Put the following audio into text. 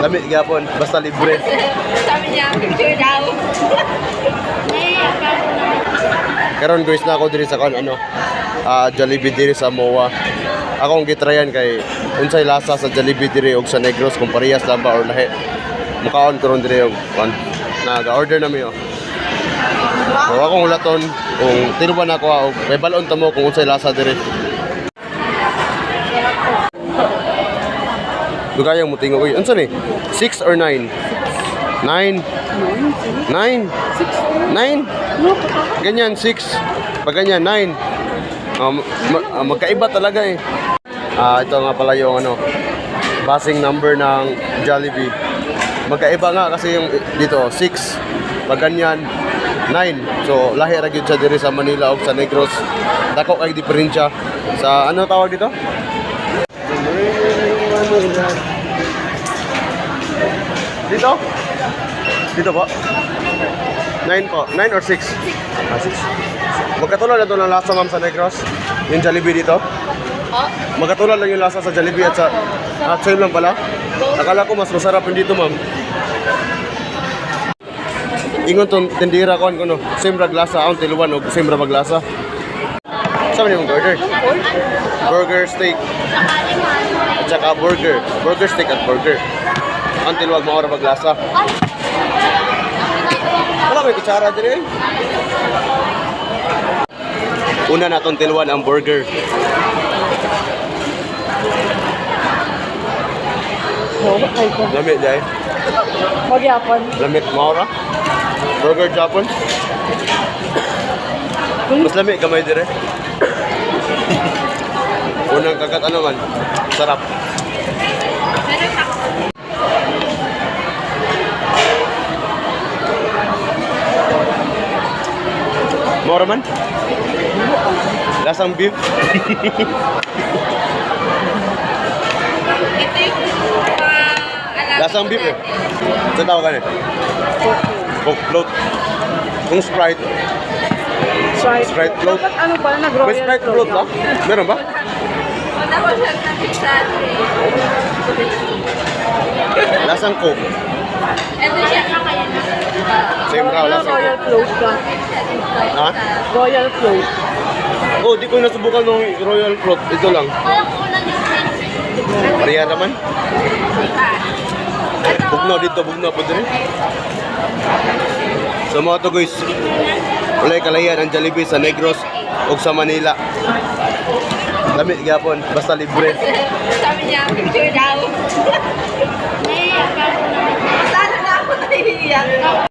Lami gyapon, basta libre. Sabi niya, picture daw. Karon guys na ako diri sa Jollibee diri sa MOA. Akong gitrayan kay unsay lasa sa Jollibee diri og sa Negros kung parehas lang ba or lahi. Mukaon karon diri og naga-order na mi oh. So akong ulaton kung tinuban ako og may balon ta mo kung unsay lasa diri. Dugayang mo tingo unsa ni? 6 or 9? 9. 9. 9. Ganyan 6. Pag ganyan 9. Magkaiba talaga eh. Ito nga pala yung passing number ng Jollibee. Magkaiba nga kasi yung dito 6. Pag ganyan 9. So lahi ra gyud siya diri sa Manila o sa Negros. Dako kay diferensya sa ano tawag dito? Dito? Dito po? 9 po. 9 or 6? 6. Magkatulad na ito ng lasa ma'am sa Negros? Yung Jollibee dito? Magkatulad lang yung lasa sa Jollibee at sa same lang pala? Akala ko mas masarap yung dito ma'am. Ingon tong tindira ko no. Same rag lasa, ang tiluan o same rag lasa. Saan yung burger? Burger steak. At saka burger. Burger steak at burger. Ang tiluwag maura maglasa. Wala may kutsara diri eh. Una na itong tiluan ang burger. Lamit dahil. Magyapon. Lamit maura. Burger Japon. Mas lamit kamay dire. Unang kagat man. Sarap. Maura man? Lasang beef. Ito yung Lasang beef eh. Sa tao ka Coke float. Kung Sprite. Sprite float. Dapat ano pala, May nag-royal Sprite float ba? Meron ba? Wala ko siya napisan. Lasang Coke. Ito siya. Same raw, lasang Royal Coke. float ka. Ha? Royal float. Oh, di ko nasubukan ng Royal Float. Ito lang. Pareha naman. Bugno dito, bugno po din. So mga to guys, walay kalahian ang Jollibee sa Negros o sa Manila. Lamit gyapon, basta libre. Sabi niya, picture daw. Sana na ako naiiyak.